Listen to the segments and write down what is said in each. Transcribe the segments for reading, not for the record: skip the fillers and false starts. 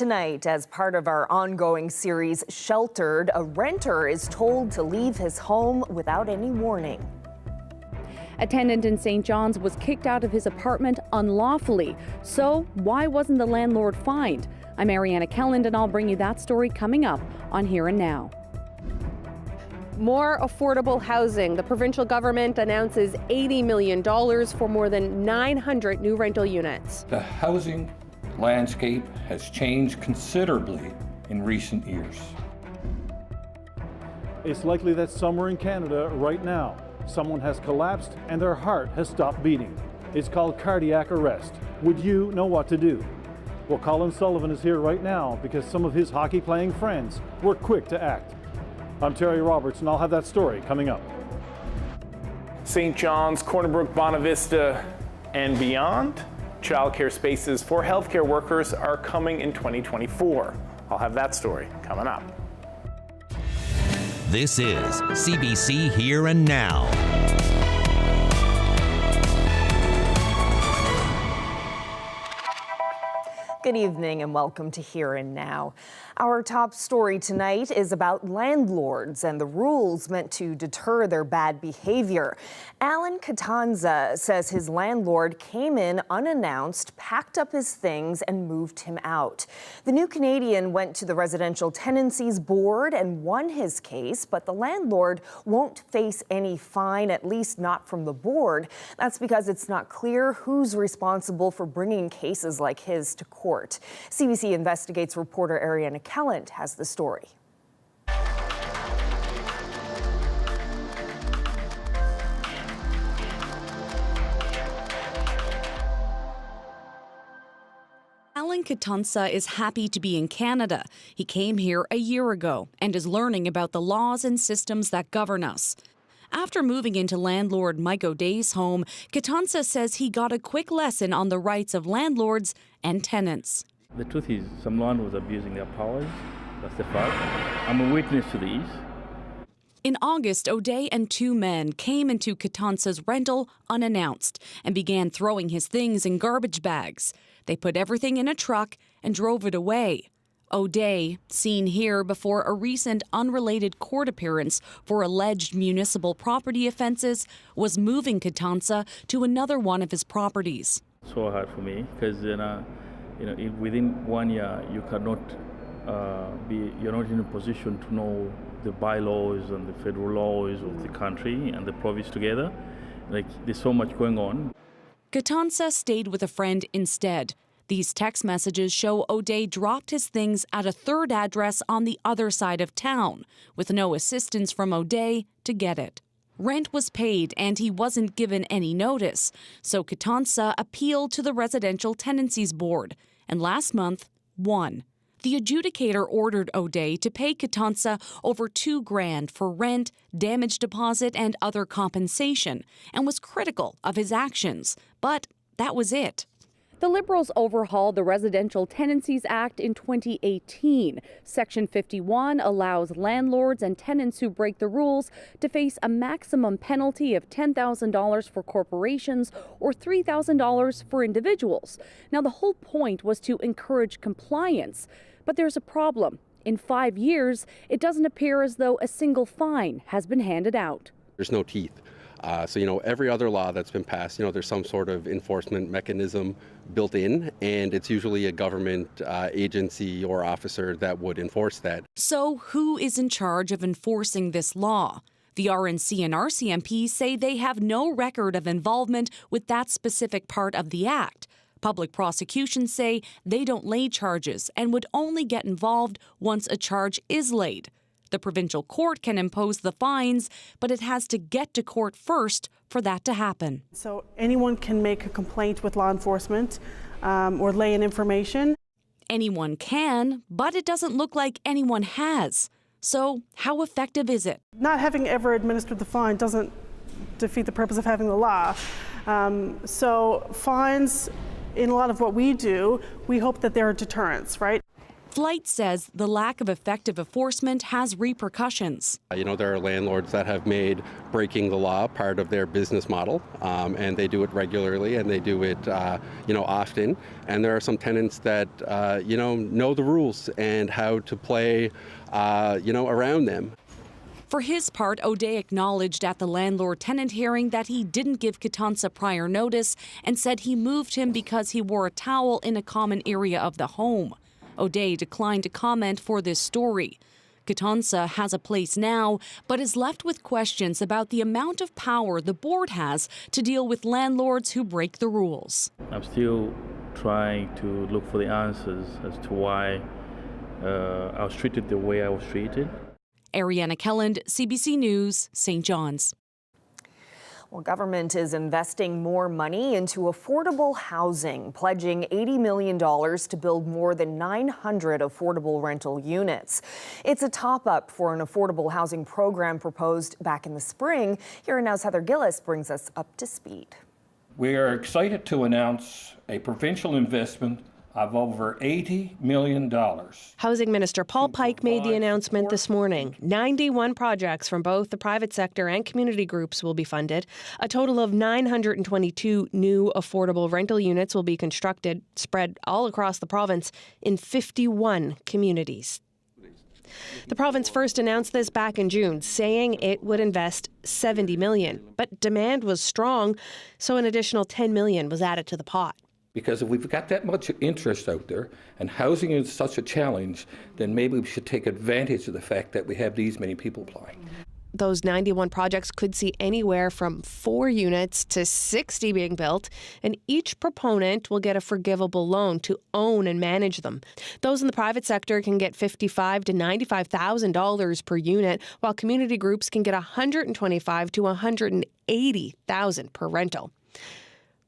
Tonight, as part of our ongoing series, Sheltered, a renter is told to leave his home without any warning. A tenant in St. John's was kicked out of his apartment unlawfully. So why wasn't the landlord fined? I'm Ariana Kelland, and I'll bring you that story coming up on Here and Now. More affordable housing. The provincial government announces $80 million for more than 900 new rental units. The housing landscape has changed considerably in recent years. It's likely that somewhere in Canada right now, someone has collapsed and their heart has stopped beating. It's called cardiac arrest. Would you know what to do? Well, Colin Sullivan is here right now because some of his hockey-playing friends were quick to act. I'm Terry Roberts, and I'll have that story coming up. St. John's, Corner Brook, Bonavista, and beyond. Childcare spaces for healthcare workers are coming in 2024. I'll have that story coming up. This is CBC Here and Now. Good evening and welcome to Here and Now. Our top story tonight is about landlords and the rules meant to deter their bad behavior. Alan Catanza says his landlord came in unannounced, packed up his things and moved him out. The New Canadian went to the Residential Tenancies Board and won his case, but the landlord won't face any fine, at least not from the board. That's because it's not clear who's responsible for bringing cases like his to court. CBC Investigates reporter Ariana Kelland has the story. Alan Catanza is happy to be in Canada. He came here a year ago and is learning about the laws and systems that govern us. After moving into landlord Mike O'Day's home, Catanza says he got a quick lesson on the rights of landlords and tenants. The truth is, someone was abusing their powers. That's the fact. I'm a witness to these. In August, O'Day and two men came into Catanza's rental unannounced and began throwing his things in garbage bags. They put everything in a truck and drove it away. O'Day, seen here before a recent unrelated court appearance for alleged municipal property offences, was moving Catanza to another one of his properties. So hard for me because within 1 year you cannot you're not in a position to know the bylaws and the federal laws of the country and the province together. Like, there's so much going on. Catanza stayed with a friend instead. These text messages show O'Day dropped his things at a third address on the other side of town, with no assistance from O'Day to get it. Rent was paid and he wasn't given any notice, so Catanza appealed to the Residential Tenancies Board, and last month won. The adjudicator ordered O'Day to pay Catanza over $2,000 for rent, damage deposit, and other compensation, and was critical of his actions. But that was it. The Liberals overhauled the Residential Tenancies Act in 2018. Section 51 allows landlords and tenants who break the rules to face a maximum penalty of $10,000 for corporations or $3,000 for individuals. Now, the whole point was to encourage compliance. But there's a problem. In 5 years, it doesn't appear as though a single fine has been handed out. There's no teeth. So every other law that's been passed, there's some sort of enforcement mechanism built in, and it's usually a government agency or officer that would enforce that. So who is in charge of enforcing this law? The RNC and RCMP say they have no record of involvement with that specific part of the act. Public prosecutions say they don't lay charges and would only get involved once a charge is laid. The provincial court can impose the fines, but it has to get to court first for that to happen. So anyone can make a complaint with law enforcement or lay in information. Anyone can, but it doesn't look like anyone has. So how effective is it? Not having ever administered the fine doesn't defeat the purpose of having the law. So fines, in a lot of what we do, we hope that they're deterrents, right? Flight says the lack of effective enforcement has repercussions. There are landlords that have made breaking the law part of their business model, and they do it regularly and they do it, often. And there are some tenants that, know the rules and how to play, around them. For his part, O'Day acknowledged at the landlord-tenant hearing that he didn't give Katansa prior notice and said he moved him because he wore a towel in a common area of the home. O'Day declined to comment for this story. Katansa has a place now, but is left with questions about the amount of power the board has to deal with landlords who break the rules. I'm still trying to look for the answers as to why I was treated the way I was treated. Ariana Kelland, CBC News, St. John's. Well, government is investing more money into affordable housing, pledging $80 million to build more than 900 affordable rental units. It's a top-up for an affordable housing program proposed back in the spring. Here Now's Heather Gillis brings us up to speed. We are excited to announce a provincial investment of over $80 million. Housing Minister Paul Pike made the announcement this morning. 91 projects from both the private sector and community groups will be funded. A total of 922 new affordable rental units will be constructed, spread all across the province in 51 communities. The province first announced this back in June, saying it would invest $70 million. But demand was strong, so an additional $10 million was added to the pot. Because if we've got that much interest out there and housing is such a challenge, then maybe we should take advantage of the fact that we have these many people applying. Those 91 projects could see anywhere from 4 units to 60 being built, and each proponent will get a forgivable loan to own and manage them. Those in the private sector can get $55,000 to $95,000 per unit, while community groups can get $125,000 to $180,000 per rental.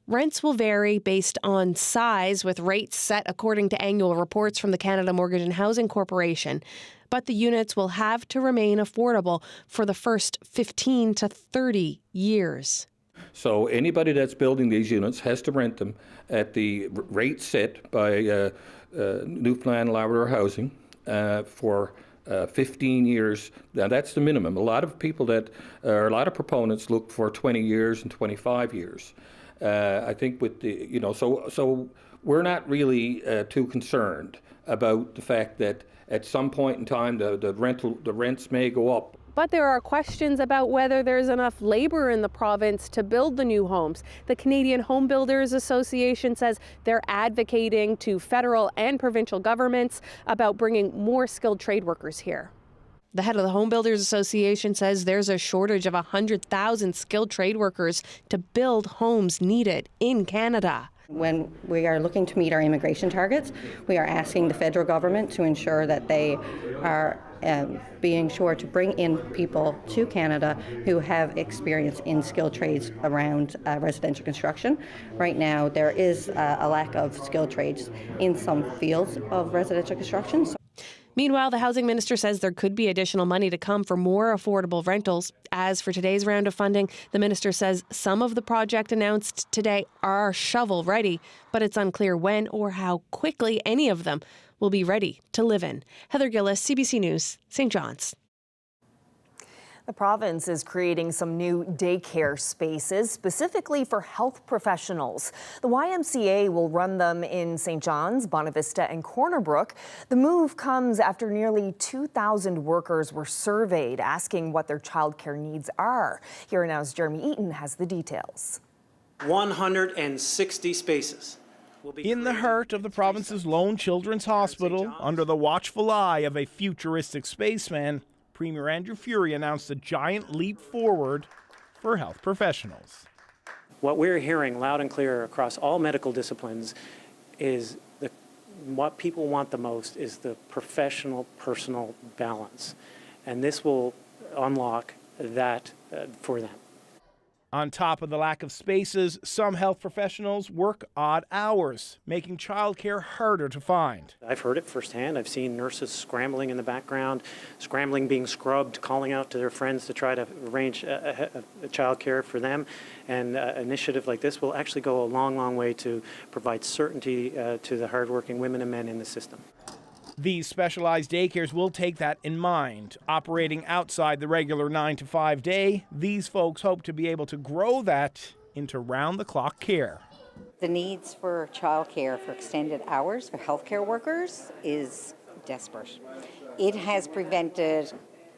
Rents will vary based on size, with rates set according to annual reports from the Canada Mortgage and Housing Corporation. But the units will have to remain affordable for the first 15 to 30 years. So anybody that's building these units has to rent them at the rate set by Newfoundland and Labrador Housing for 15 years. Now that's the minimum. A lot of proponents look for 20 years and 25 years. I think with the, so we're not really too concerned about the fact that at some point in time the rents may go up. But there are questions about whether there's enough labor in the province to build the new homes. The Canadian Home Builders Association says they're advocating to federal and provincial governments about bringing more skilled trade workers here. The head of the Home Builders Association says there's a shortage of 100,000 skilled trade workers to build homes needed in Canada. When we are looking to meet our immigration targets, we are asking the federal government to ensure that they are being sure to bring in people to Canada who have experience in skilled trades around residential construction. Right now, there is a lack of skilled trades in some fields of residential construction. Meanwhile, the housing minister says there could be additional money to come for more affordable rentals. As for today's round of funding, the minister says some of the project announced today are shovel ready, but it's unclear when or how quickly any of them will be ready to live in. Heather Gillis, CBC News, St. John's. The province is creating some new daycare spaces specifically for health professionals. The YMCA will run them in St. John's, Bonavista, and Corner Brook. The move comes after nearly 2,000 workers were surveyed asking what their childcare needs are. Here Now's Jeremy Eaton has the details. 160 spaces. In the heart of the province's lone children's hospital, under the watchful eye of a futuristic spaceman, Premier Andrew Fishery announced a giant leap forward for health professionals. What we're hearing loud and clear across all medical disciplines is what people want the most is the professional, personal balance. And this will unlock that for them. On top of the lack of spaces, some health professionals work odd hours, making childcare harder to find. I've heard it firsthand. I've seen nurses scrambling in the background, being scrubbed, calling out to their friends to try to arrange a childcare for them. And an initiative like this will actually go a long, long way to provide certainty to the hardworking women and men in the system. These specialized daycares will take that in mind. Operating outside the regular 9-to-5 day, these folks hope to be able to grow that into round-the-clock care. The needs for childcare for extended hours for healthcare workers is desperate. It has prevented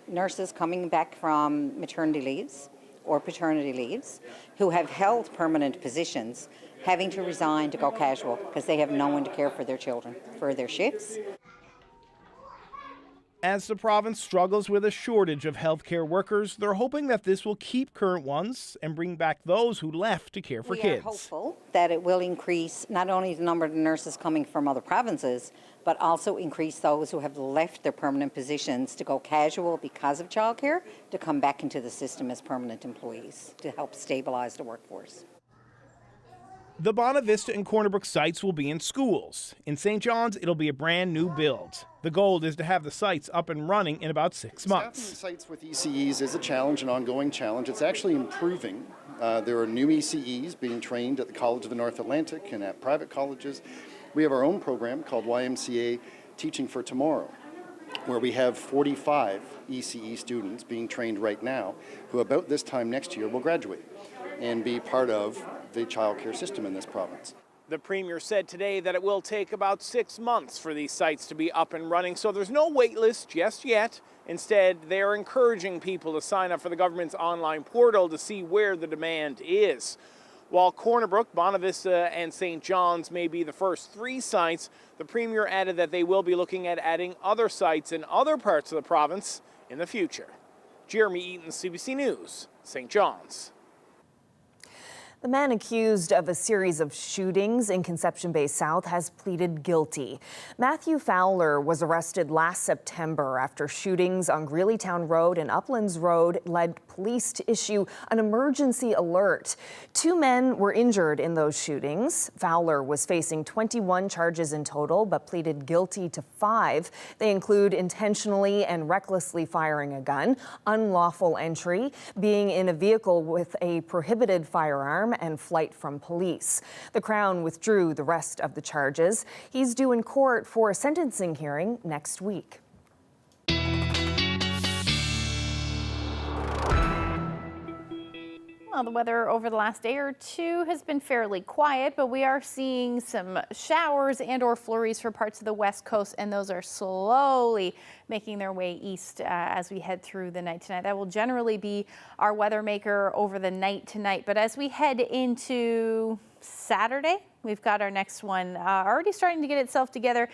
nurses coming back from maternity leaves or paternity leaves who have held permanent positions having to resign to go casual because they have no one to care for their children for their shifts. As the province struggles with a shortage of healthcare workers, they're hoping that this will keep current ones and bring back those who left to care for kids. We are hopeful that it will increase not only the number of nurses coming from other provinces, but also increase those who have left their permanent positions to go casual because of childcare to come back into the system as permanent employees to help stabilise the workforce. The Bonavista and Corner Brook sites will be in schools. In St. John's, it'll be a brand new build. The goal is to have the sites up and running in about 6 months. Staffing sites with ECEs is a challenge, an ongoing challenge. It's actually improving. There are new ECEs being trained at the College of the North Atlantic and at private colleges. We have our own program called YMCA Teaching for Tomorrow, where we have 45 ECE students being trained right now who about this time next year will graduate and be part of the childcare system in this province. The Premier said today that it will take about 6 months for these sites to be up and running, so there's no wait list just yet. Instead, they're encouraging people to sign up for the government's online portal to see where the demand is. While Corner Brook, Bonavista, and St. John's may be the first 3 sites, the Premier added that they will be looking at adding other sites in other parts of the province in the future. Jeremy Eaton, CBC News, St. John's. The man accused of a series of shootings in Conception Bay South has pleaded guilty. Matthew Fowler was arrested last September after shootings on Greeleytown Road and Uplands Road led police to issue an emergency alert. 2 men were injured in those shootings. Fowler was facing 21 charges in total, but pleaded guilty to 5. They include intentionally and recklessly firing a gun, unlawful entry, being in a vehicle with a prohibited firearm, and flight from police. The Crown withdrew the rest of the charges. He's due in court for a sentencing hearing next week. Well, the weather over the last day or two has been fairly quiet, but we are seeing some showers and or flurries for parts of the west coast, and those are slowly making their way east as we head through the night tonight. That will generally be our weather maker over the night tonight. But as we head into Saturday, we've got our next one already starting to get itself together.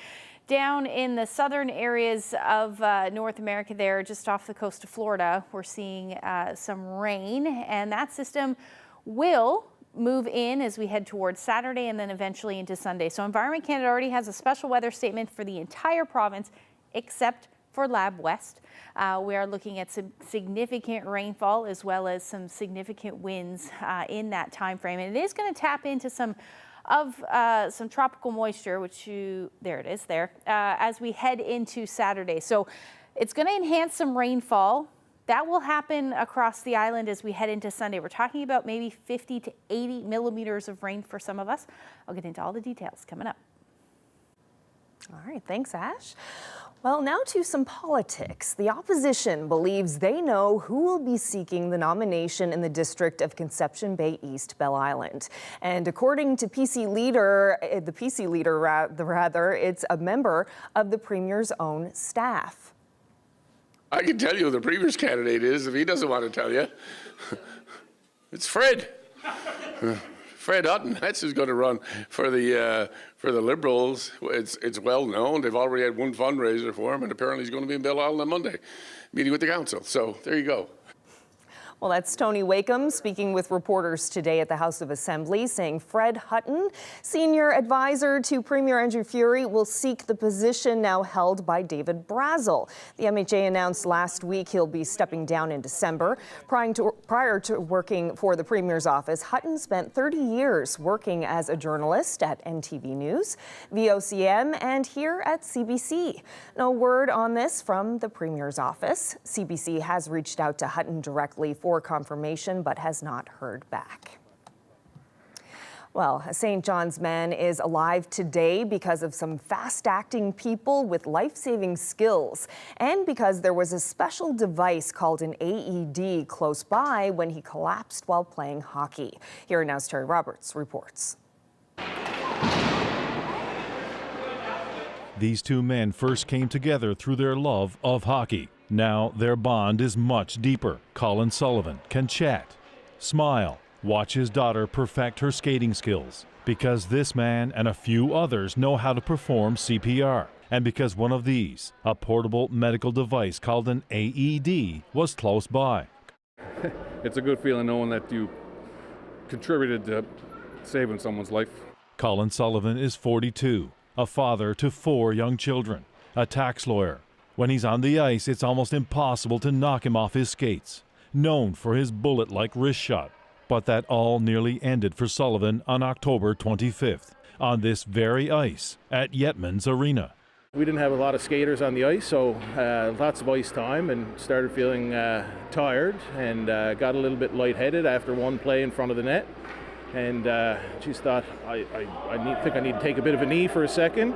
Down in the southern areas of North America there, just off the coast of Florida, we're seeing some rain, and that system will move in as we head towards Saturday and then eventually into Sunday. So Environment Canada already has a special weather statement for the entire province except for Lab West. We are looking at some significant rainfall as well as some significant winds in that time frame, and it is going to tap into some tropical moisture, there it is there, as we head into Saturday. So it's going to enhance some rainfall. That will happen across the island as we head into Sunday. We're talking about maybe 50 to 80 millimeters of rain for some of us. I'll get into all the details coming up. All right, thanks, Ash. Well, now to some politics. The opposition believes they know who will be seeking the nomination in the district of Conception Bay East, Bell Island. And according to the PC leader, it's a member of the Premier's own staff. I can tell you who the Premier's candidate is if he doesn't want to tell you. It's Fred. Fred Hutton, that's who's going to run for the Liberals. It's well known. They've already had one fundraiser for him, and apparently he's going to be in Bell Island on Monday, meeting with the council. So there you go. Well, that's Tony Wakeham speaking with reporters today at the House of Assembly, saying Fred Hutton, senior advisor to Premier Andrew Furey, will seek the position now held by David Brazel. The MHA announced last week he'll be stepping down in December. Prior to working for the Premier's office, Hutton spent 30 years working as a journalist at NTV News, VOCM, and here at CBC. No word on this from the Premier's office. CBC has reached out to Hutton directly for confirmation, but has not heard back. Well, a St. John's man is alive today because of some fast-acting people with life-saving skills and because there was a special device called an AED close by when he collapsed while playing hockey. Here now's Terry Roberts reports. These two men first came together through their love of hockey. Now their bond is much deeper. Colin Sullivan can chat, smile, watch his daughter perfect her skating skills, because this man and a few others know how to perform CPR, and because one of these, a portable medical device called an AED, was close by. It's a good feeling knowing that you contributed to saving someone's life. Colin Sullivan is 42, a father to 4 young children, a tax lawyer. When he's on the ice, it's almost impossible to knock him off his skates, known for his bullet-like wrist shot. But that all nearly ended for Sullivan on October 25th, on this very ice at Yetman's Arena. We didn't have a lot of skaters on the ice, so lots of ice time, and started feeling tired and got a little bit lightheaded after one play in front of the net. And just thought, I think I need to take a bit of a knee for a second.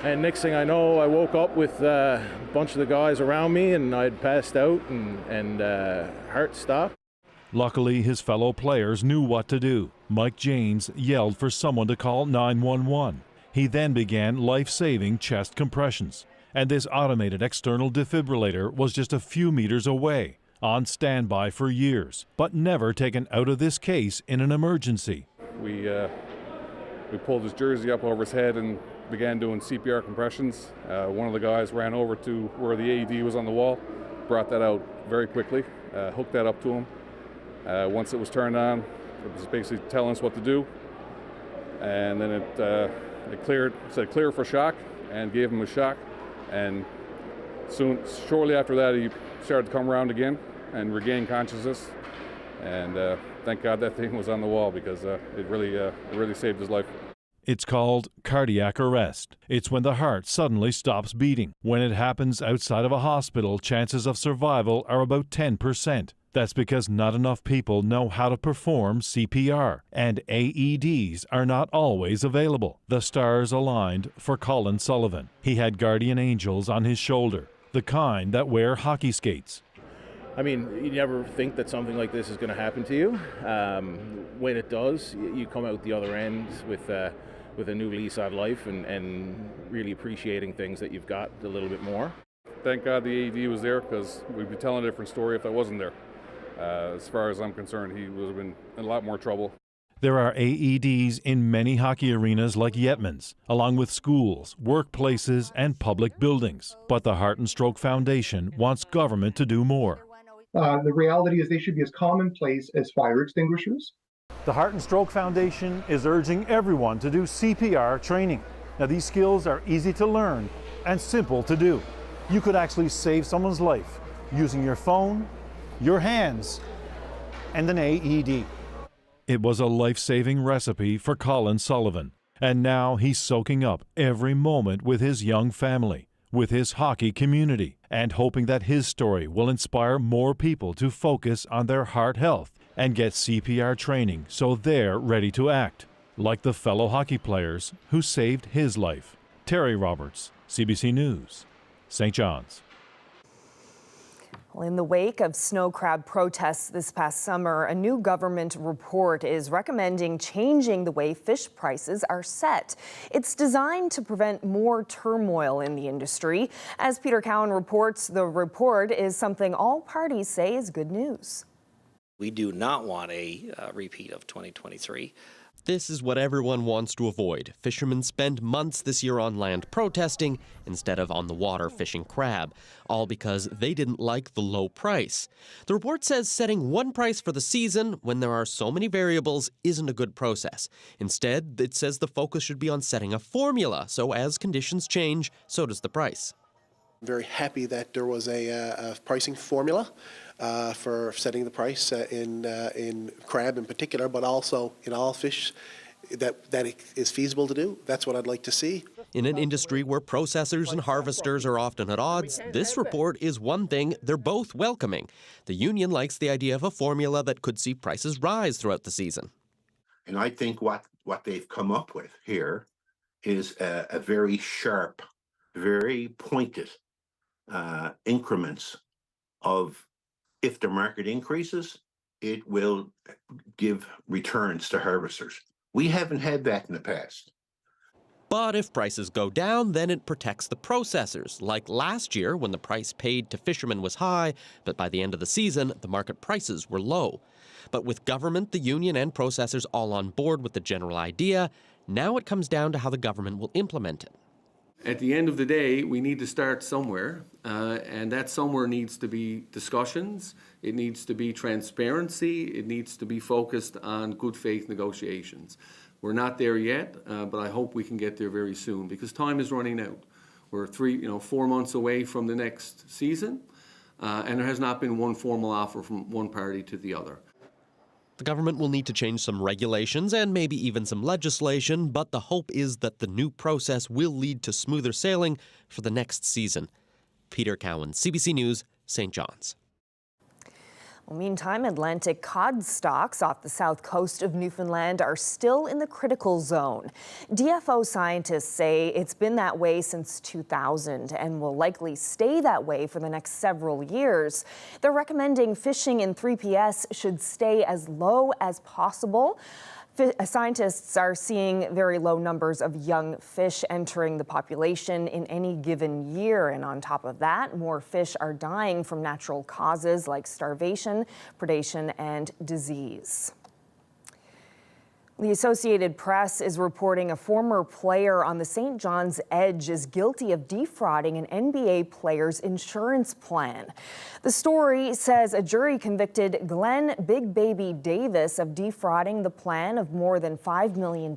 And next thing I know, I woke up with a bunch of the guys around me, and I'd passed out and heart stopped. Luckily, his fellow players knew what to do. Mike Janes yelled for someone to call 911. He then began life-saving chest compressions, and this automated external defibrillator was just a few meters away, on standby for years, but never taken out of this case in an emergency. We pulled his jersey up over his head and began doing CPR compressions. One of the guys ran over to where the AED was on the wall, brought that out very quickly, hooked that up to him. Once it was turned on, it was basically telling us what to do, and then it said clear for shock, and gave him a shock. And shortly after that, he started to come around again and regain consciousness. And thank God that thing was on the wall, because it really saved his life. It's called cardiac arrest. It's when the heart suddenly stops beating. When it happens outside of a hospital, chances of survival are about 10%. That's because not enough people know how to perform CPR, and AEDs are not always available. The stars aligned for Colin Sullivan. He had guardian angels on his shoulder, the kind that wear hockey skates. I mean, you never think that something like this is going to happen to you. When it does, you come out the other end with a new lease on life and really appreciating things that you've got a little bit more. Thank God the AED was there, because we'd be telling a different story if that wasn't there. As far as I'm concerned, he would have been in a lot more trouble. There are AEDs in many hockey arenas like Yetman's, along with schools, workplaces, and public buildings. But the Heart and Stroke Foundation wants government to do more. The reality is they should be as commonplace as fire extinguishers. The Heart and Stroke Foundation is urging everyone to do CPR training. Now, these skills are easy to learn and simple to do. You could actually save someone's life using your phone, your hands, and an AED. It was a life-saving recipe for Colin Sullivan, and now he's soaking up every moment with his young family, with his hockey community, and hoping that his story will inspire more people to focus on their heart health and get CPR training so they're ready to act, like the fellow hockey players who saved his life. Terry Roberts, CBC News, St. John's. Well, in the wake of snow crab protests this past summer, a new government report is recommending changing the way fish prices are set. It's designed to prevent more turmoil in the industry. As Peter Cowan reports, the report is something all parties say is good news. We do not want a repeat of 2023. This is what everyone wants to avoid. Fishermen spend months this year on land protesting instead of on the water fishing crab, all because they didn't like the low price. The report says setting one price for the season when there are so many variables isn't a good process. Instead, it says the focus should be on setting a formula, so as conditions change, so does the price. I'm very happy that there was a pricing formula for setting the price in crab in particular, but also in all fish that it is feasible to do. That's what I'd like to see. In an industry where processors and harvesters are often at odds, this report is one thing they're both welcoming. The union likes the idea of a formula that could see prices rise throughout the season. And I think what what they've come up with here is a very sharp, very pointed increments of, if the market increases, it will give returns to harvesters. We haven't had that in the past. But if prices go down, then it protects the processors, like last year when the price paid to fishermen was high, but by the end of the season, the market prices were low. But with government, the union, and processors all on board with the general idea, now it comes down to how the government will implement it. At the end of the day, we need to start somewhere, and that somewhere needs to be discussions, it needs to be transparency, it needs to be focused on good faith negotiations. We're not there yet, but I hope we can get there very soon because time is running out. We're 4 months away from the next season, and there has not been one formal offer from one party to the other. The government will need to change some regulations and maybe even some legislation, but the hope is that the new process will lead to smoother sailing for the next season. Peter Cowan, CBC News, St. John's. Well, meantime, Atlantic cod stocks off the south coast of Newfoundland are still in the critical zone. DFO scientists say it's been that way since 2000 and will likely stay that way for the next several years. They're recommending fishing in 3PS should stay as low as possible. Scientists are seeing very low numbers of young fish entering the population in any given year. And on top of that, more fish are dying from natural causes like starvation, predation, and disease. The Associated Press is reporting a former player on the St. John's Edge is guilty of defrauding an NBA player's insurance plan. The story says a jury convicted Glenn Big Baby Davis of defrauding the plan of more than $5 million.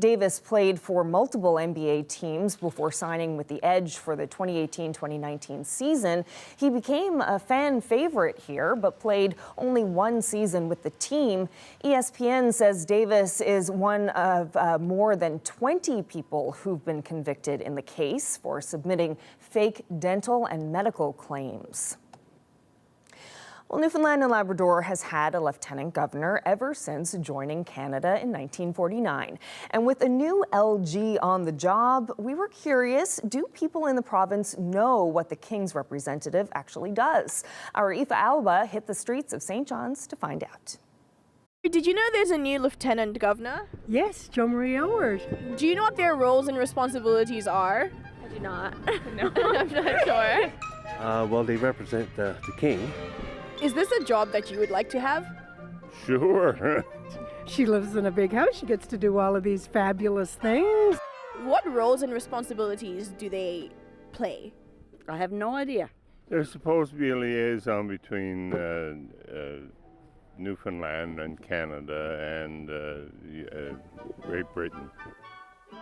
Davis played for multiple NBA teams before signing with the Edge for the 2018-2019 season. He became a fan favorite here, but played only one season with the team. ESPN says Davis is one of more than 20 people who've been convicted in the case for submitting fake dental and medical claims. Well, Newfoundland and Labrador has had a lieutenant governor ever since joining Canada in 1949. And with a new LG on the job, we were curious, do people in the province know what the King's representative actually does? Our Aoife Alba hit the streets of St. John's to find out. Did you know there's a new lieutenant governor? Yes, Jo Marie Howard. Do you know what their roles and responsibilities are? I do not. No, I'm not sure. Well, they represent the king. Is this a job that you would like to have? Sure. She lives in a big house. She gets to do all of these fabulous things. What roles and responsibilities do they play? I have no idea. They're supposed to be a liaison between Newfoundland and Canada and Great Britain.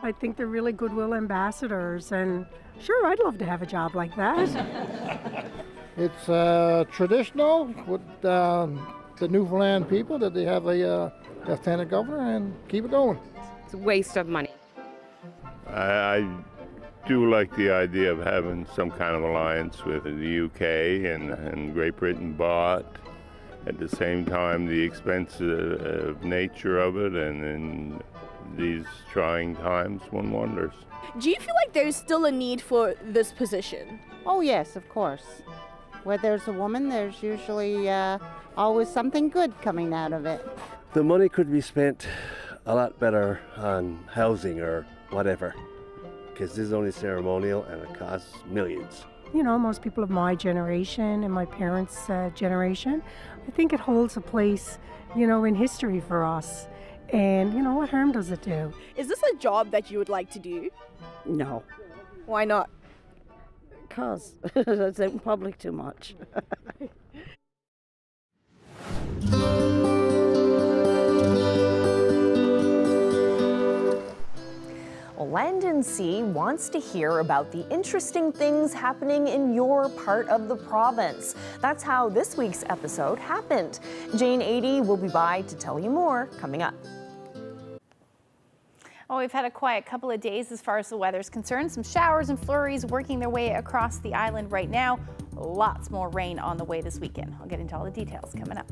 I think they're really goodwill ambassadors, and sure, I'd love to have a job like that. It's traditional with the Newfoundland people that they have a lieutenant governor and keep it going. It's a waste of money. I do like the idea of having some kind of alliance with the UK and Great Britain, but at the same time the expensive nature of it, and in these trying times one wonders. Do you feel like there's still a need for this position? Oh yes, of course. Where there's a woman, there's usually always something good coming out of it. The money could be spent a lot better on housing or whatever, because this is only ceremonial and it costs millions. You know, most people of my generation and my parents' generation, I think it holds a place, you know, in history for us. And, you know, what harm does it do? Is this a job that you would like to do? No. Why not? Because it's out in public too much. Well, Land and Sea wants to hear about the interesting things happening in your part of the province. That's how this week's episode happened. Jane Adey will be by to tell you more coming up. Well, we've had a quiet couple of days as far as the weather's concerned. Some showers and flurries working their way across the island right now. Lots more rain on the way this weekend. I'll get into all the details coming up.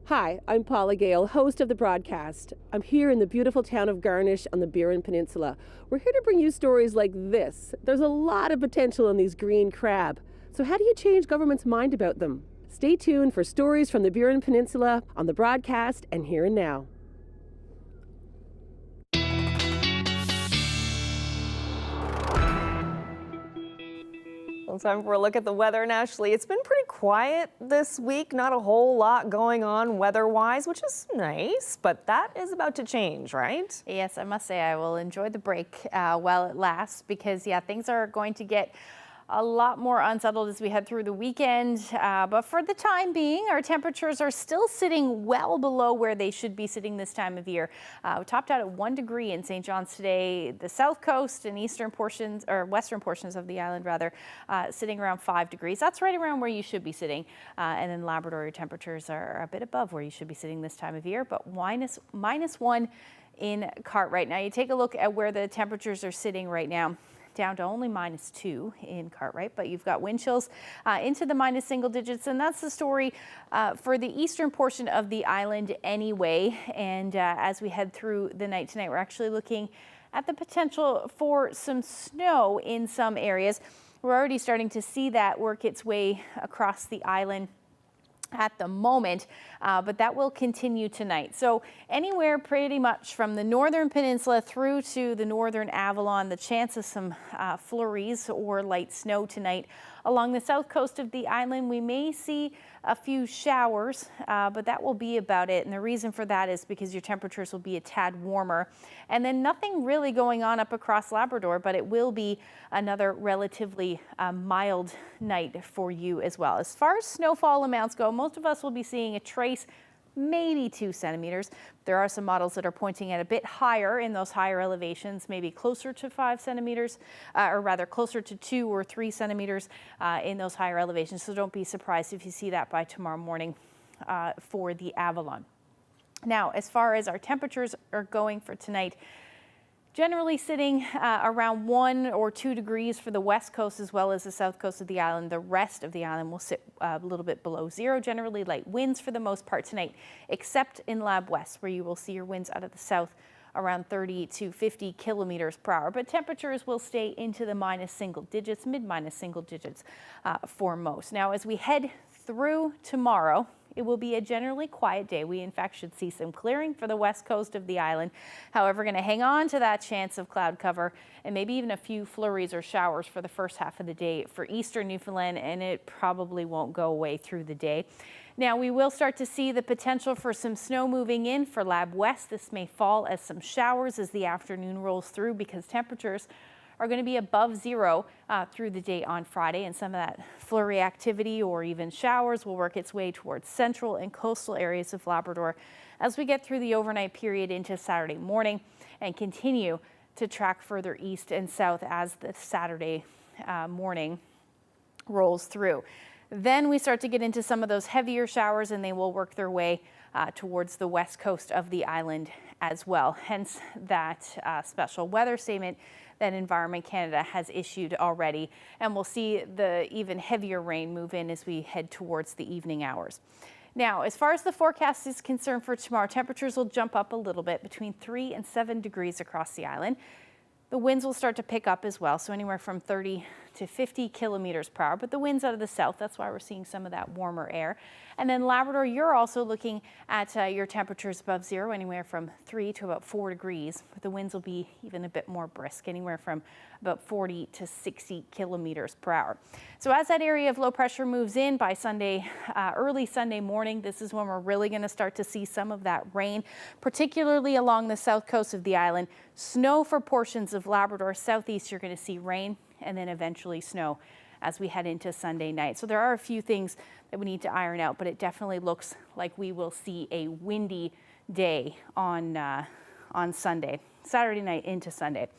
Hi, I'm Paula Gale, host of the broadcast. I'm here in the beautiful town of Garnish on the Burin Peninsula. We're here to bring you stories like this. There's a lot of potential in these green crab. So how do you change government's mind about them? Stay tuned for stories from the Burin Peninsula on the broadcast and Here and Now. Well, time for a look at the weather. Ashley, it's been pretty quiet this week. Not a whole lot going on weather-wise, which is nice, but that is about to change, right? Yes, I must say I will enjoy the break while it lasts because, yeah, things are going to get a lot more unsettled as we head through the weekend. But for the time being, our temperatures are still sitting well below where they should be sitting this time of year. We topped out at 1 degree in St. John's today. The south coast and eastern portions, or western portions of the island rather, sitting around 5 degrees. That's right around where you should be sitting. And in Labrador, your temperatures are a bit above where you should be sitting this time of year, but -1 in Cartwright. Now you take a look at where the temperatures are sitting right now. Down to only -2 in Cartwright, but you've got wind chills into the minus single digits, and that's the story for the eastern portion of the island anyway. And as we head through the night tonight, we're actually looking at the potential for some snow in some areas. We're already starting to see that work its way across the island at the moment, but that will continue tonight. So anywhere pretty much from the northern peninsula through to the northern Avalon, the chance of some flurries or light snow tonight. Along the south coast of the island, we may see a few showers, but that will be about it. And the reason for that is because your temperatures will be a tad warmer. And then nothing really going on up across Labrador, but it will be another relatively mild night for you as well. As far as snowfall amounts go, most of us will be seeing a trace, maybe 2 centimeters. There are some models that are pointing at a bit higher in those higher elevations, maybe closer to 5 centimeters, or rather closer to 2 or 3 centimeters in those higher elevations. So don't be surprised if you see that by tomorrow morning for the Avalon. Now, as far as our temperatures are going for tonight, generally sitting around 1 or 2 degrees for the west coast as well as the south coast of the island. The rest of the island will sit a little bit below zero. Generally light winds for the most part tonight, except in Lab West, where you will see your winds out of the south around 30 to 50 kilometers per hour. But temperatures will stay into the minus single digits, mid-minus single digits for most. Now, as we head through tomorrow, it will be a generally quiet day. We, in fact, should see some clearing for the west coast of the island. However, going to hang on to that chance of cloud cover and maybe even a few flurries or showers for the first half of the day for eastern Newfoundland, and it probably won't go away through the day. Now, we will start to see the potential for some snow moving in for Lab West. This may fall as some showers as the afternoon rolls through because temperatures are going to be above zero through the day on Friday, and some of that flurry activity or even showers will work its way towards central and coastal areas of Labrador as we get through the overnight period into Saturday morning and continue to track further east and south as the Saturday morning rolls through. Then we start to get into some of those heavier showers, and they will work their way towards the west coast of the island as well. Hence that special weather statement that Environment Canada has issued already. And we'll see the even heavier rain move in as we head towards the evening hours. Now, as far as the forecast is concerned for tomorrow, temperatures will jump up a little bit between 3 and 7 degrees across the island. The winds will start to pick up as well, so anywhere from 30 to 50 kilometers per hour, but the winds out of the south, that's why we're seeing some of that warmer air. And then Labrador, you're also looking at your temperatures above zero, anywhere from 3 to about 4 degrees, but the winds will be even a bit more brisk, anywhere from about 40 to 60 kilometers per hour. So as that area of low pressure moves in by Sunday, early Sunday morning, this is when we're really going to start to see some of that rain, particularly along the south coast of the island. Snow for portions of Labrador. Southeast, you're going to see rain and then eventually snow as we head into Sunday night. So there are a few things that we need to iron out, but it definitely looks like we will see a windy day on Sunday, Saturday night into Sunday.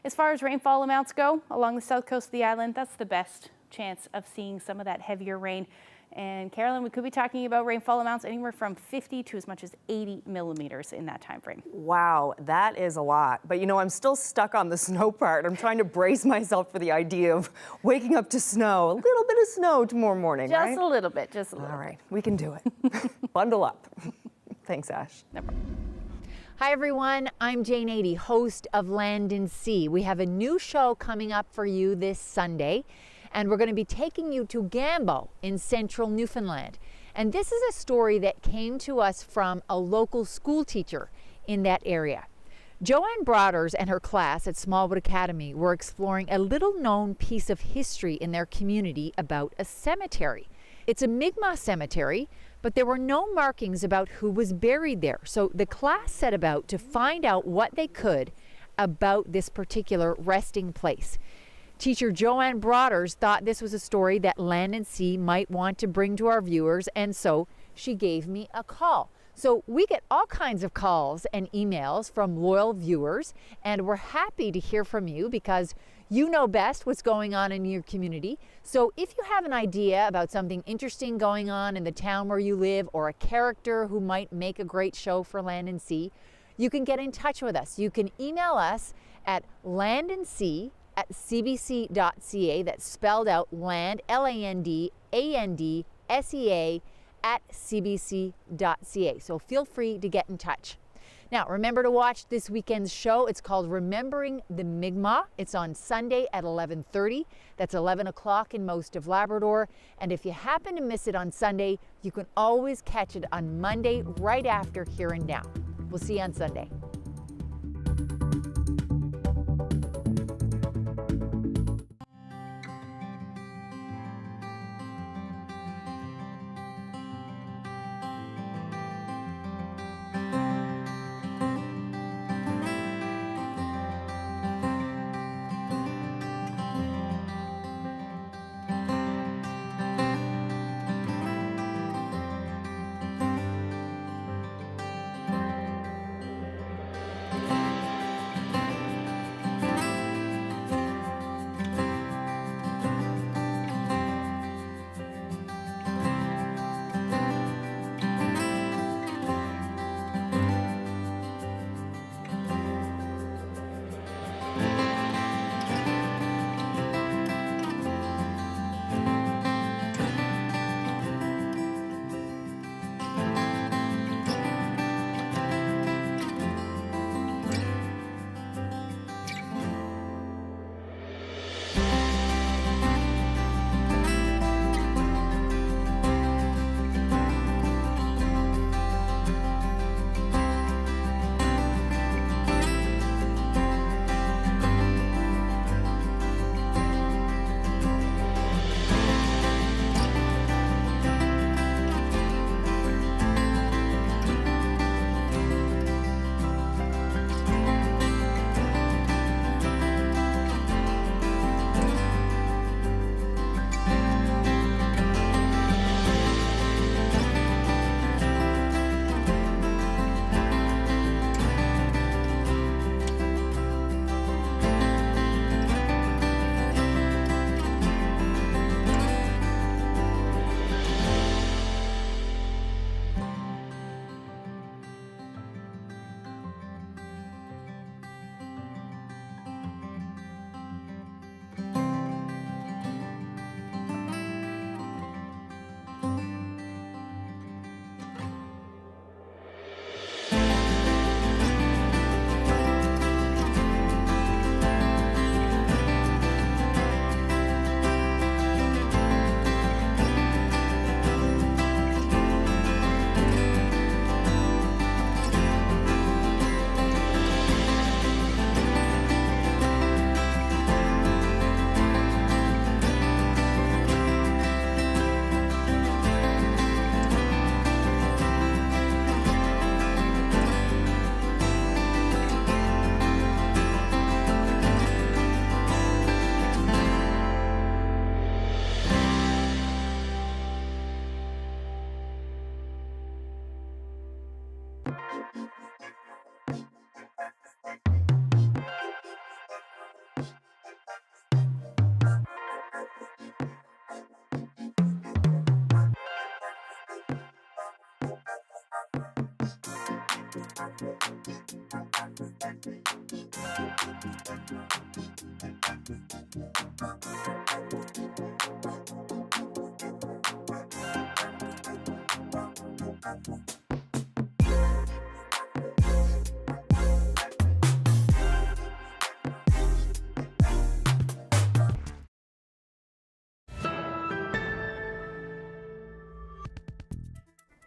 As far as rainfall amounts go along the south coast of the island, that's the best chance of seeing some of that heavier rain. And Carolyn, we could be talking about rainfall amounts anywhere from 50 to as much as 80 millimeters in that time frame. Wow, that is a lot. But you know, I'm still stuck on the snow part. I'm trying to brace myself for the idea of waking up to snow. A little bit of snow tomorrow morning, right? Just a little bit, just a little. All right, we can do it. Bundle up. Thanks, Ash. No problem. Hi everyone, I'm Jane Adey, host of Land and Sea. We have a new show coming up for you this Sunday, and we're going to be taking you to Gambo in central Newfoundland. And this is a story that came to us from a local school teacher in that area. Joanne Broders and her class at Smallwood Academy were exploring a little known piece of history in their community about a cemetery. It's a Mi'kmaq cemetery, but there were no markings about who was buried there. So the class set about to find out what they could about this particular resting place. Teacher Joanne Broders thought this was a story that Land and Sea might want to bring to our viewers, and so she gave me a call. So we get all kinds of calls and emails from loyal viewers, and we're happy to hear from you because you know best what's going on in your community. So if you have an idea about something interesting going on in the town where you live, or a character who might make a great show for Land and Sea, you can get in touch with us. You can email us at landandsea@cbc.ca. That's spelled out land, LANDANDSEA @cbc.ca. So feel free to get in touch. Now, remember to watch this weekend's show. It's called Remembering the Mi'kmaq. It's on Sunday at 11:30. That's 11 o'clock in most of Labrador. And if you happen to miss it on Sunday, you can always catch it on Monday right after Here and Now. We'll see you on Sunday.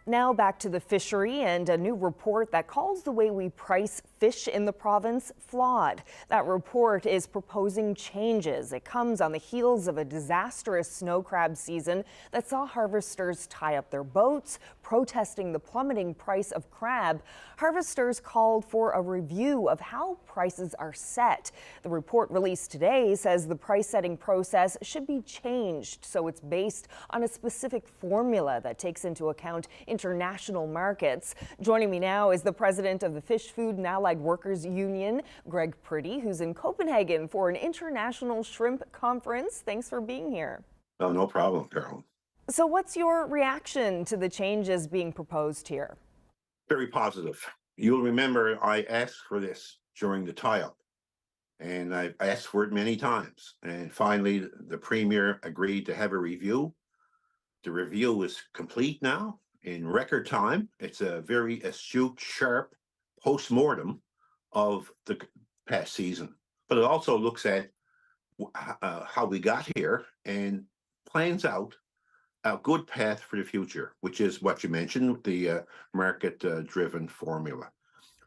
Now back to the fishery and a new report that calls the way we price fish in the province flawed. That report is proposing changes. It comes on the heels of a disastrous snow crab season that saw harvesters tie up their boats, protesting the plummeting price of crab. Harvesters called for a review of how prices are set. The report released today says the price setting process should be changed so it's based on a specific formula that takes into account international markets. Joining me now is the president of the Fish, Food and Allied Workers Union, Greg Pretty, who's in Copenhagen for an international shrimp conference. Thanks for being here. Oh, no problem, Carolyn. So what's your reaction to the changes being proposed here? Very positive. You'll remember I asked for this during the tie-up, and I asked for it many times. And finally, the Premier agreed to have a review. The review is complete now in record time. It's a very astute, sharp post-mortem of the past season. But it also looks at how we got here and plans out a good path for the future, which is what you mentioned, the market-driven formula.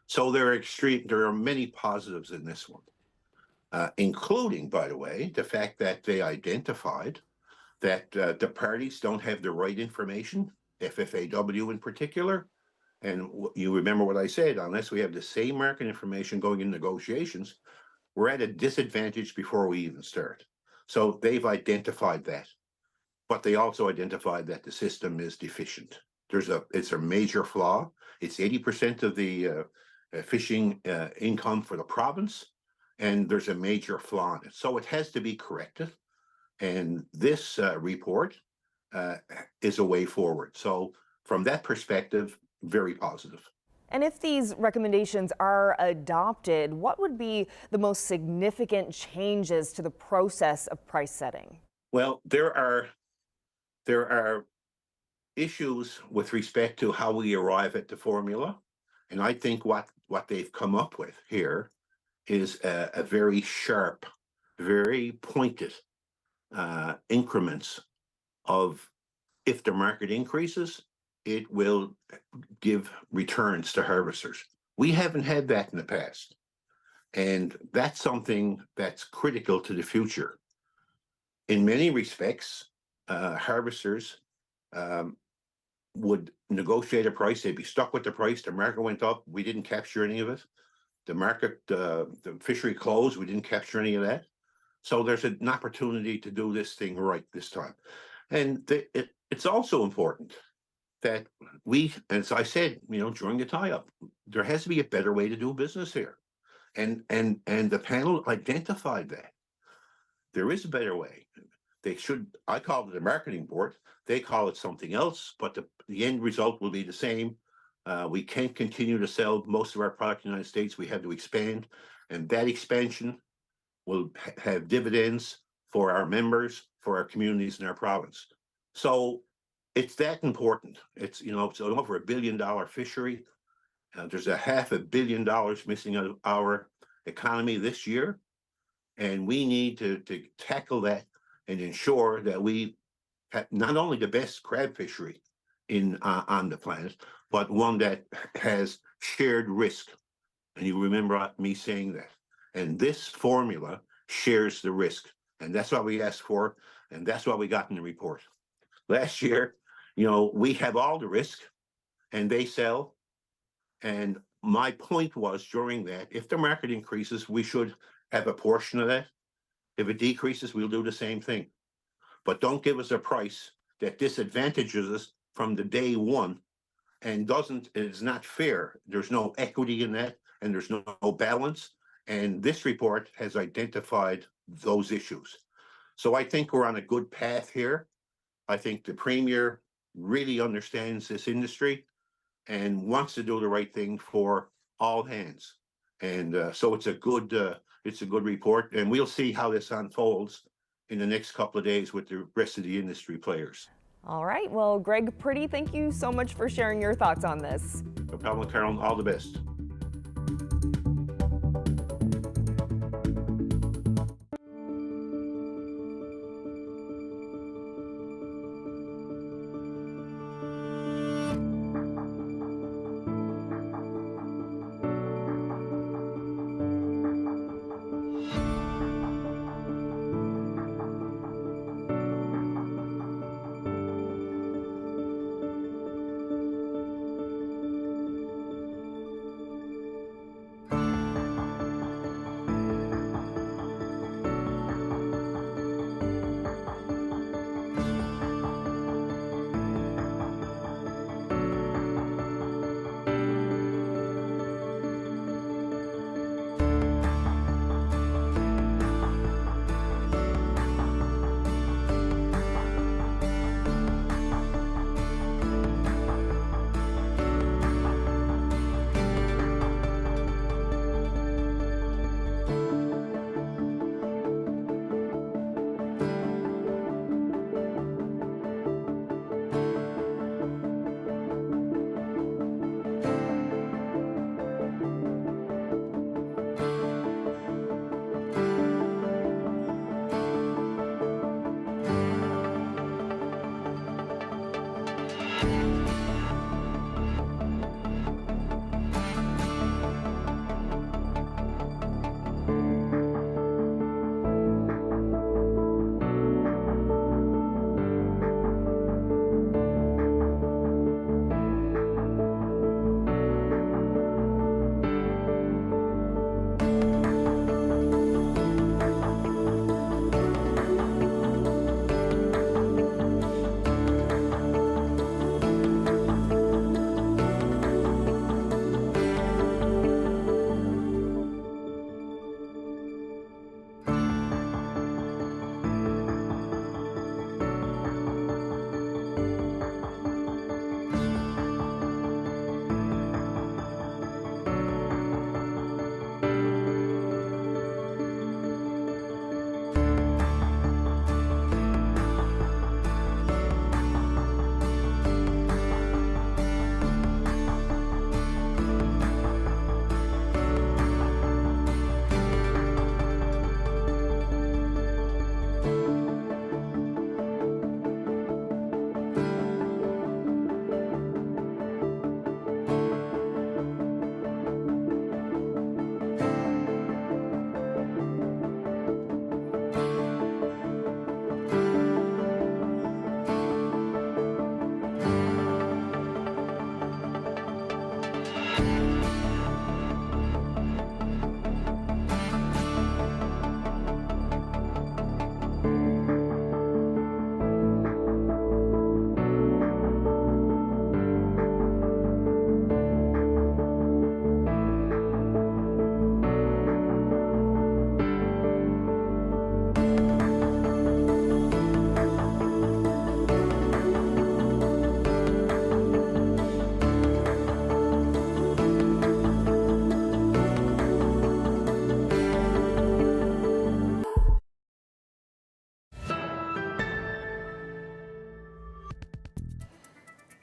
So there are many positives in this one, including, by the way, the fact that they identified that the parties don't have the right information, FFAW in particular. And you remember what I said, unless we have the same market information going in negotiations, we're at a disadvantage before we even start. So they've identified that. But they also identified that the system is deficient. It's a major flaw. It's 80% of the fishing income for the province, and there's a major flaw in it. So it has to be corrected. And this report is a way forward. So from that perspective, very positive. And if these recommendations are adopted, what would be the most significant changes to the process of price setting? Well, there are issues with respect to how we arrive at the formula. And I think what they've come up with here is a very sharp, very pointed increments of, if the market increases, it will give returns to harvesters. We haven't had that in the past. And that's something that's critical to the future. In many respects, harvesters would negotiate a price. They'd be stuck with the price. The market went up. We didn't capture any of it. The market, the fishery closed. We didn't capture any of that. So there's an opportunity to do this thing right this time. And it's also important that we, as I said, during the tie-up, there has to be a better way to do business here. And the panel identified that. There is a better way. I call it the marketing board. They call it something else, but the end result will be the same. We can't continue to sell most of our product in the United States. We have to expand, and that expansion will have dividends for our members, for our communities in our province. So it's that important. It's it's an over $1 billion fishery. There's a $500 million missing out of our economy this year, and we need to tackle that and ensure that we have not only the best crab fishery on the planet, but one that has shared risk. And you remember me saying that. And this formula shares the risk. And that's what we asked for, and that's what we got in the report. Last year, we have all the risk, and they sell. And my point was during that, if the market increases, we should have a portion of that. If it decreases, we'll do the same thing. But don't give us a price that disadvantages us from the day one and is not fair. There's no equity in that, and there's no balance. And this report has identified those issues. So I think we're on a good path here. I think the Premier really understands this industry and wants to do the right thing for all hands. And so it's a good report, and we'll see how this unfolds in the next couple of days with the rest of the industry players. All right. Well, Greg Pretty, thank you so much for sharing your thoughts on this. No problem, Carolyn. All the best.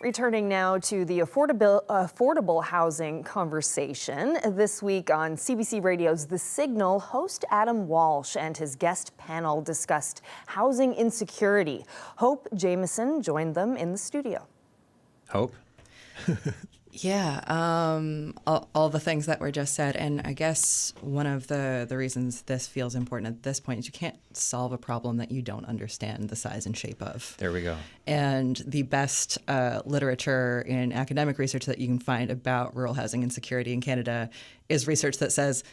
Returning now to the affordable housing conversation. This week on CBC Radio's The Signal, host Adam Walsh and his guest panel discussed housing insecurity. Hope Jameson joined them in the studio. Hope? Yeah, all the things that were just said. And I guess one of the reasons this feels important at this point is you can't solve a problem that you don't understand the size and shape of. There we go. And the best literature in academic research that you can find about rural housing insecurity in Canada is research that says,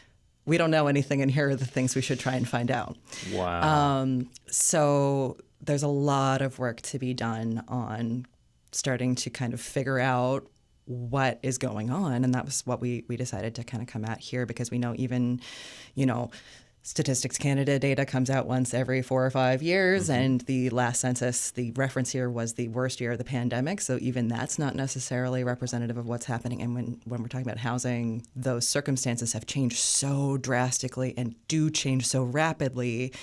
we don't know anything, and here are the things we should try and find out. Wow. So there's a lot of work to be done on starting to kind of figure out what is going on. And that was what we decided to kind of come at here, because we know even, Statistics Canada data comes out once every 4 or 5 years, and the last census, the reference here was the worst year of the pandemic. So even that's not necessarily representative of what's happening. And when we're talking about housing, those circumstances have changed so drastically and do change so rapidly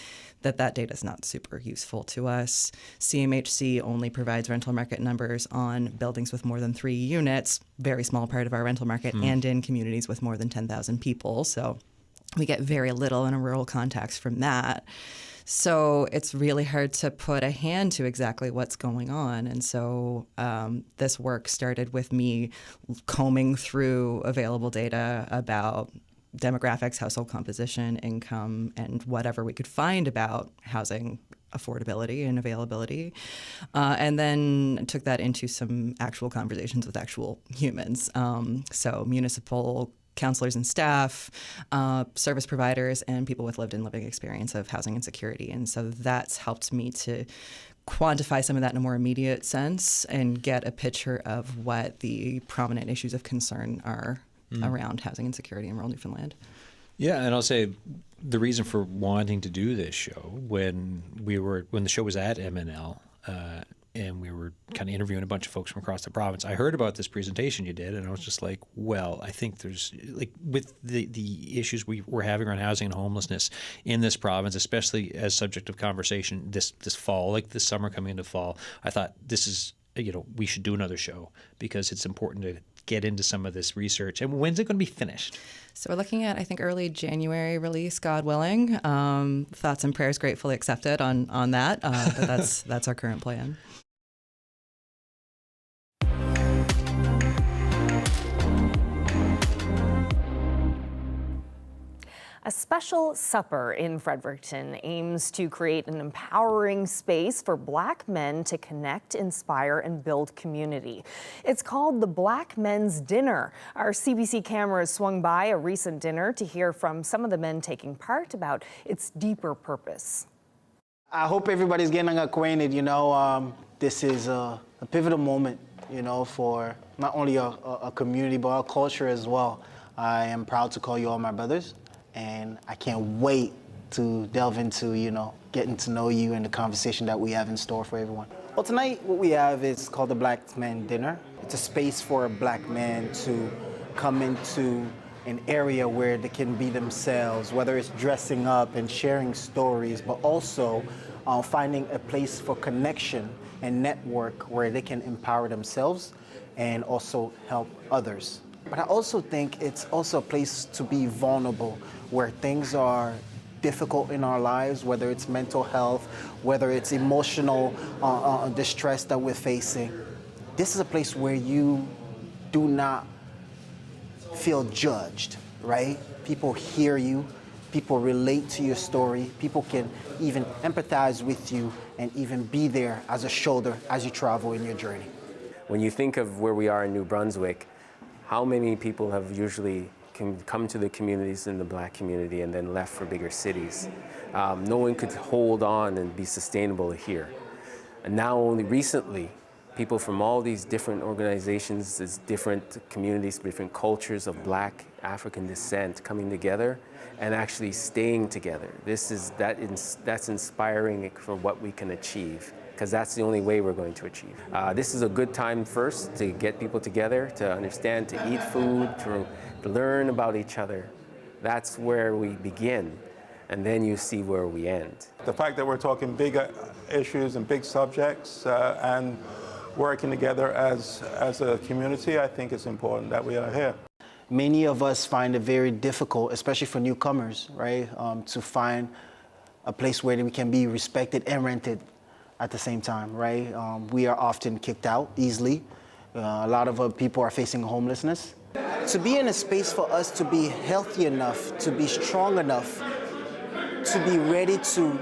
that data is not super useful to us. CMHC only provides rental market numbers on buildings with more than 3 units, very small part of our rental market, and in communities with more than 10,000 people. So we get very little in a rural context from that. So it's really hard to put a hand to exactly what's going on. And so this work started with me combing through available data about demographics, household composition, income, and whatever we could find about housing affordability and availability, and then took that into some actual conversations with actual humans. So municipal counselors and staff, service providers, and people with lived and living experience of housing insecurity. And so that's helped me to quantify some of that in a more immediate sense and get a picture of what the prominent issues of concern are around housing insecurity in rural Newfoundland. Yeah, and I'll say the reason for wanting to do this show, when the show was at MNL, and we were kind of interviewing a bunch of folks from across the province, I heard about this presentation you did, and I was just like, well, I think there's, like, with the issues we're having around housing and homelessness in this province, especially as subject of conversation this fall, like this summer coming into fall, I thought this is, we should do another show because it's important to get into some of this research. And when's it going to be finished? So we're looking at, I think, early January release, God willing. Thoughts and prayers gratefully accepted on that, but that's our current plan. A special supper in Fredericton aims to create an empowering space for Black men to connect, inspire, and build community. It's called the Black Men's Dinner. Our CBC cameras swung by a recent dinner to hear from some of the men taking part about its deeper purpose. I hope everybody's getting acquainted. This is a pivotal moment, for not only a community, but our culture as well. I am proud to call you all my brothers, and I can't wait to delve into, getting to know you and the conversation that we have in store for everyone. Well, tonight what we have is called the Black Men Dinner. It's a space for Black men to come into an area where they can be themselves, whether it's dressing up and sharing stories, but also finding a place for connection and network where they can empower themselves and also help others. But I also think it's also a place to be vulnerable, where things are difficult in our lives, whether it's mental health, whether it's emotional distress that we're facing. This is a place where you do not feel judged, right? People hear you, people relate to your story, people can even empathize with you and even be there as a shoulder as you travel in your journey. When you think of where we are in New Brunswick, how many people have usually come to the communities in the Black community and then left for bigger cities? No one could hold on and be sustainable here. And now only recently, people from all these different organizations, different communities, different cultures of Black African descent coming together and actually staying together. That's inspiring for what we can achieve, because that's the only way we're going to achieve. This is a good time first to get people together, to understand, to eat food, to learn about each other. That's where we begin, and then you see where we end. The fact that we're talking big issues and big subjects and working together as a community, I think it's important that we are here. Many of us find it very difficult, especially for newcomers, right, to find a place where we can be respected and rented at the same time, right? We are often kicked out easily. A lot of people are facing homelessness. To be in a space for us to be healthy enough, to be strong enough, to be ready to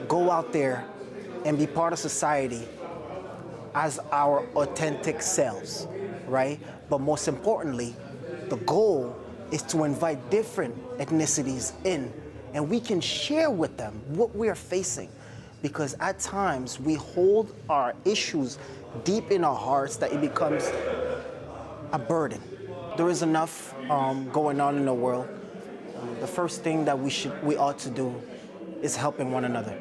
go out there and be part of society as our authentic selves, right? But most importantly, the goal is to invite different ethnicities in, and we can share with them what we are facing, because at times we hold our issues deep in our hearts that it becomes a burden. There is enough going on in the world. The first thing that we ought to do is helping one another,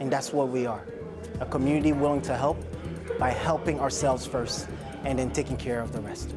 and that's what we are. A community willing to help by helping ourselves first and then taking care of the rest.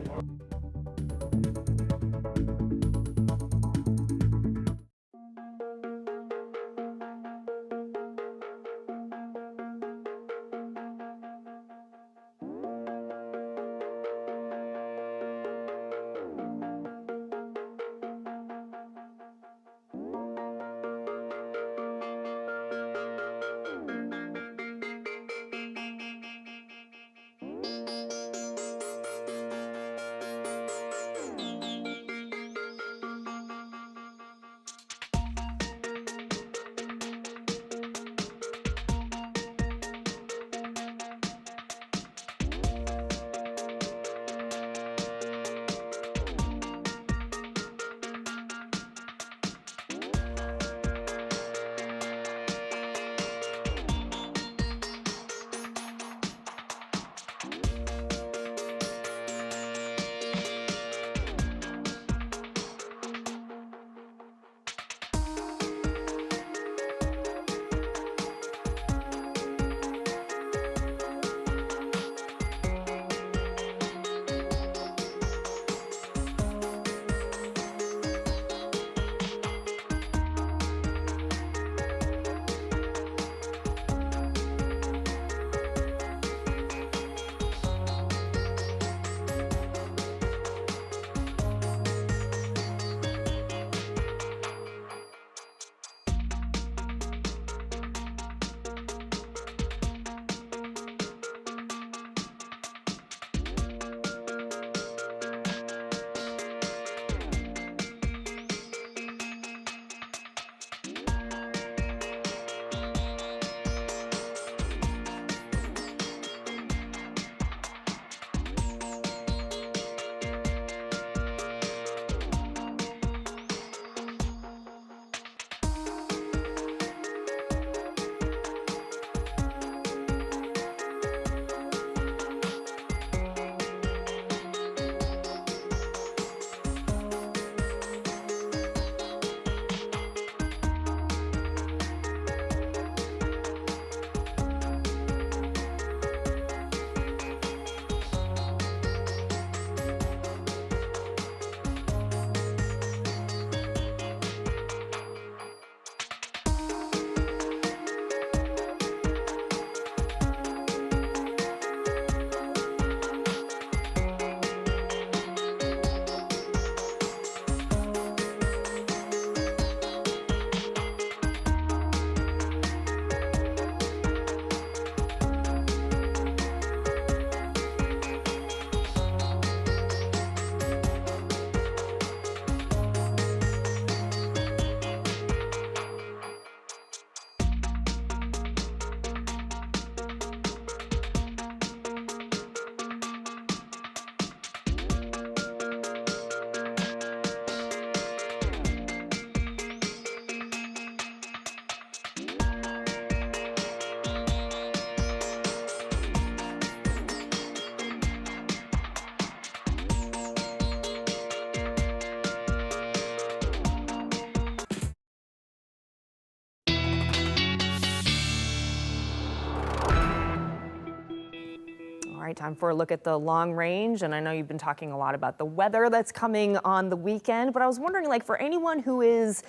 All right, time for a look at the long range. And I know you've been talking a lot about the weather that's coming on the weekend, but I was wondering, like, for anyone who is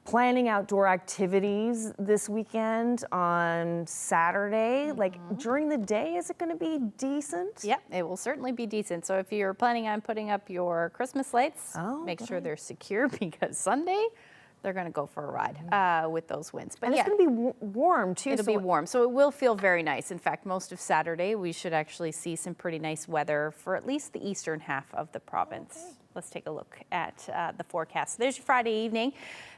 planning outdoor activities this weekend on Saturday, like during the day, is it going to be decent? Yep, it will certainly be decent. So if you're planning on putting up your Christmas lights, make sure they're secure, because Sunday they're going to go for a ride with those winds. But and it's going to be warm too. It'll be warm, so it will feel very nice. In fact, most of Saturday we should actually see some pretty nice weather for at least the eastern half of the province. Okay. Let's take a look at the forecast. There's your Friday evening.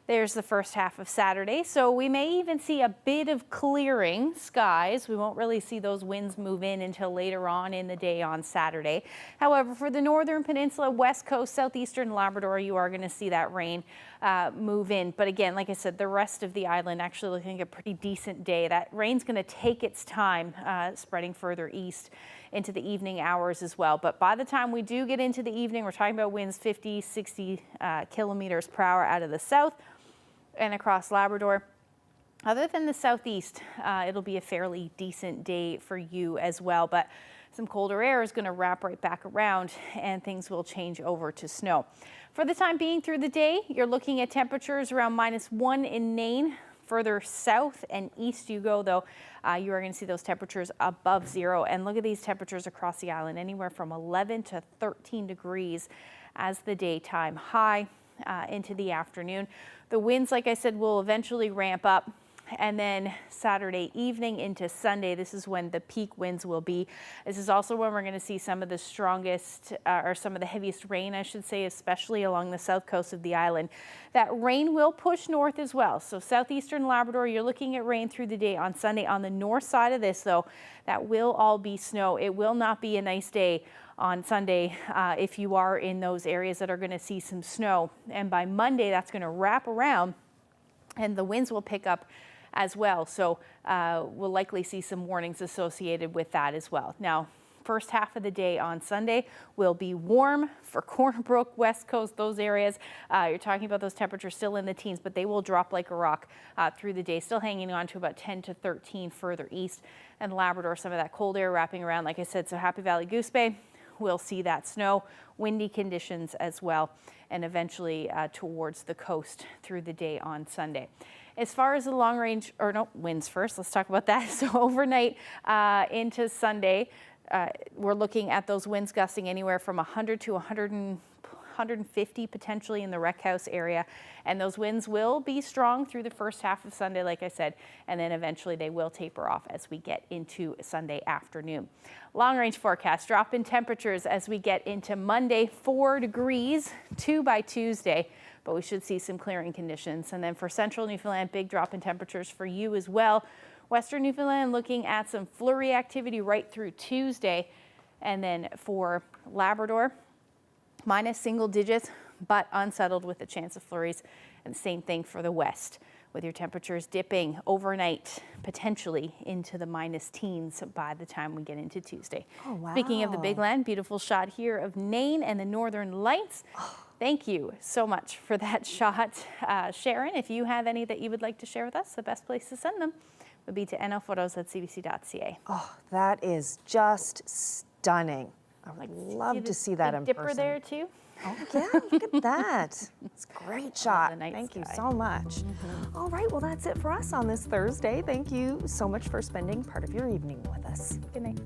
There's the first half of Saturday. So we may even see a bit of clearing skies. We won't really see those winds move in until later on in the day on Saturday. However, for the northern peninsula, west coast, southeastern Labrador, you are going to see that rain move in. But again, like I said, the rest of the island actually looking at a pretty decent day. That rain's going to take its time spreading further east into the evening hours as well. But by the time we do get into the evening, we're talking about winds 50, 60 kilometers per hour out of the south and across Labrador. Other than the southeast, it'll be a fairly decent day for you as well. But some colder air is going to wrap right back around and things will change over to snow. For the time being through the day, you're looking at temperatures around -1 in Nain. Further south and east you go, though, you are going to see those temperatures above 0. And look at these temperatures across the island, anywhere from 11 to 13 degrees as the daytime high into the afternoon. The winds, like I said, will eventually ramp up. And then Saturday evening into Sunday, this is when the peak winds will be. This is also when we're going to see some of the strongest or some of the heaviest rain, I should say, especially along the south coast of the island. That rain will push north as well. So southeastern Labrador, you're looking at rain through the day on Sunday. On the north side of this, though, that will all be snow. It will not be a nice day on Sunday if you are in those areas that are going to see some snow. And by Monday, that's going to wrap around and the winds will pick up as well. So we'll likely see some warnings associated with that as well. Now, first half of the day on Sunday will be warm for Corner Brook, West Coast, those areas. You're talking about those temperatures still in the teens, but they will drop like a rock through the day, still hanging on to about 10 to 13 further east. And Labrador, some of that cold air wrapping around, like I said, so Happy Valley, Goose Bay, we'll see that snow, windy conditions as well, and eventually towards the coast through the day on Sunday. As far as the long range, or no, winds first, let's talk about that. So overnight into Sunday, we're looking at those winds gusting anywhere from 100 to 150 potentially in the Rec House area. And those winds will be strong through the first half of Sunday, like I said, and then eventually they will taper off as we get into Sunday afternoon. Long range forecast, drop in temperatures as we get into Monday, 4 degrees, 2 by Tuesday. But we should see some clearing conditions. And then for central Newfoundland, big drop in temperatures for you as well. Western Newfoundland looking at some flurry activity right through Tuesday. And then for Labrador, minus single digits, but unsettled with a chance of flurries. And the same thing for the west, with your temperatures dipping overnight, potentially into the minus teens by the time we get into Tuesday. Oh, wow. Speaking of the big land, beautiful shot here of Nain and the Northern Lights. Thank you so much for that shot. Sharon, if you have any that you would like to share with us, the best place to send them would be to nophotos@cbc.ca. Oh, that is just stunning. I would love to see that in person. Dipper there too? Oh yeah, look at that. It's a great shot. Thank you so much. All right, well that's it for us on this Thursday. Thank you so much for spending part of your evening with us. Good night.